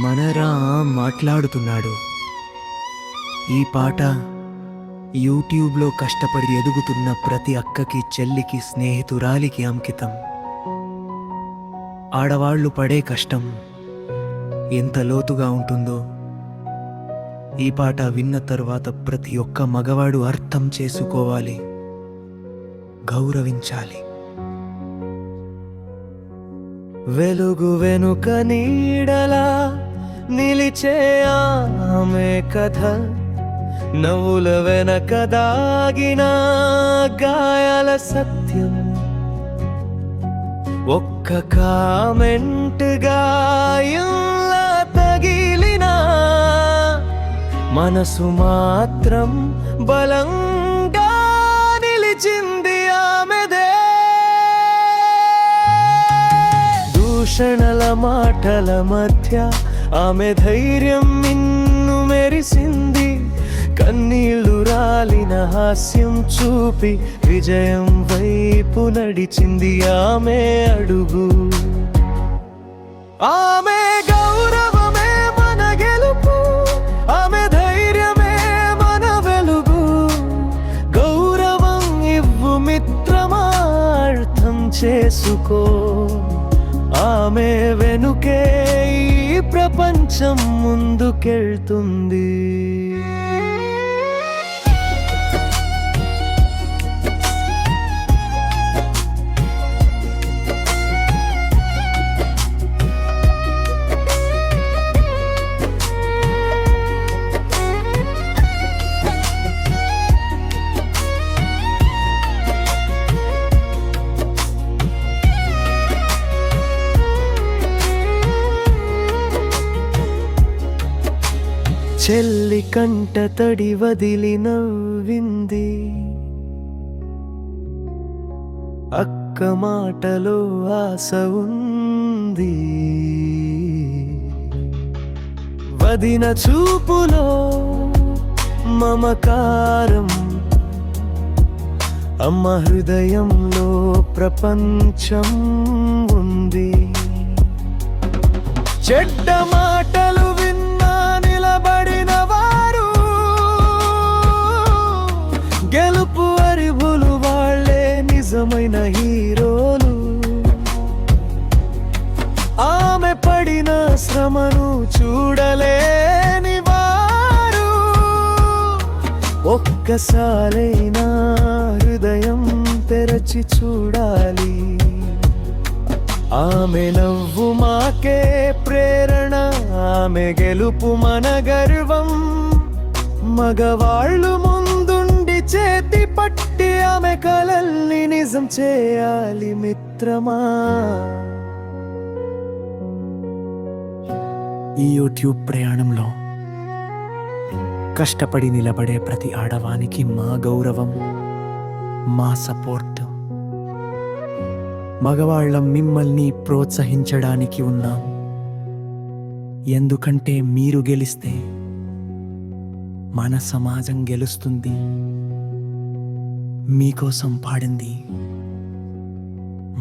మనరా మాట్లాడుతున్నాడు. ఈ పాట యూట్యూబ్లో కష్టపడి ఎదుగుతున్న ప్రతి అక్కకి, చెల్లికి, స్నేహితురాలికి అంకితం. ఆడవాళ్లు పడే కష్టం ఎంత లోతుగా ఉంటుందో ఈ పాట విన్న తరువాత ప్రతి ఒక్క మగవాడు అర్థం చేసుకోవాలి, గౌరవించాలి. వెలుగు వెనుక నీడలా నిలిచే ఆమె కథ, నవ్వుల వెనక దాగిన గాయాల సత్యం. ఒక్క కామెంట్ గాయంలా తగిలినా మనసు మాత్రం బలంగా నిలిచింది ఆమెదే. దూషణల మాటల మధ్య ఆమె ధైర్యం మిన్ను మెరిసింది. కన్నీళ్లు రాలిన హాస్యం చూపి విజయం వైపు నడిచింది ఆమె అడుగు. ఆమె గౌరవమే మన గెలుపు, ఆమె ధైర్యమే మన వెలుగు. గౌరవం ఇవ్వు మిత్రమా, అర్థం చేసుకో. ఆమె వెనుకే ఈ ప్రపంచం ముందుకెళ్తుంది. చెల్లి కంట తడి వదిలి నవ్వింది, అక్క మాటలో ఆశ ఉంది. వదిన చూపులో మమకారం, అమ్మ హృదయంలో ప్రపంచం ఉంది. చెడ్డ మాటలు విన్నా నిలబడిన వారు, గెలుపు అరిబులు వాళ్ళే నిజమైన హీరోలు. ఆమె పడిన శ్రమను చూడలేని వారు ఒక్కసారైనా హృదయం తెరచి చూడాలి. ఆమె నవ్వు మాకే ప్రేరణ, ఆమె గెలుపు మన గర్వం. మగవాళ్ళు ముందుండి చేతి పట్టి ఆమె కలల్ని నిజం చేయాలి మిత్రమా. ఈ యూట్యూబ్ ప్రయాణంలో కష్టపడి నిలబడే ప్రతి ఆడవానికి మా గౌరవం, మా సపోర్ట్. మగవాళ్ళం మిమ్మల్ని ప్రోత్సహించడానికి ఉన్నాం, ఎందుకంటే మీరు గెలిస్తే మన సమాజం గెలుస్తుంది. మీకోసం పాడింది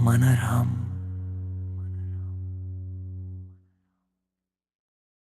మన రామ్.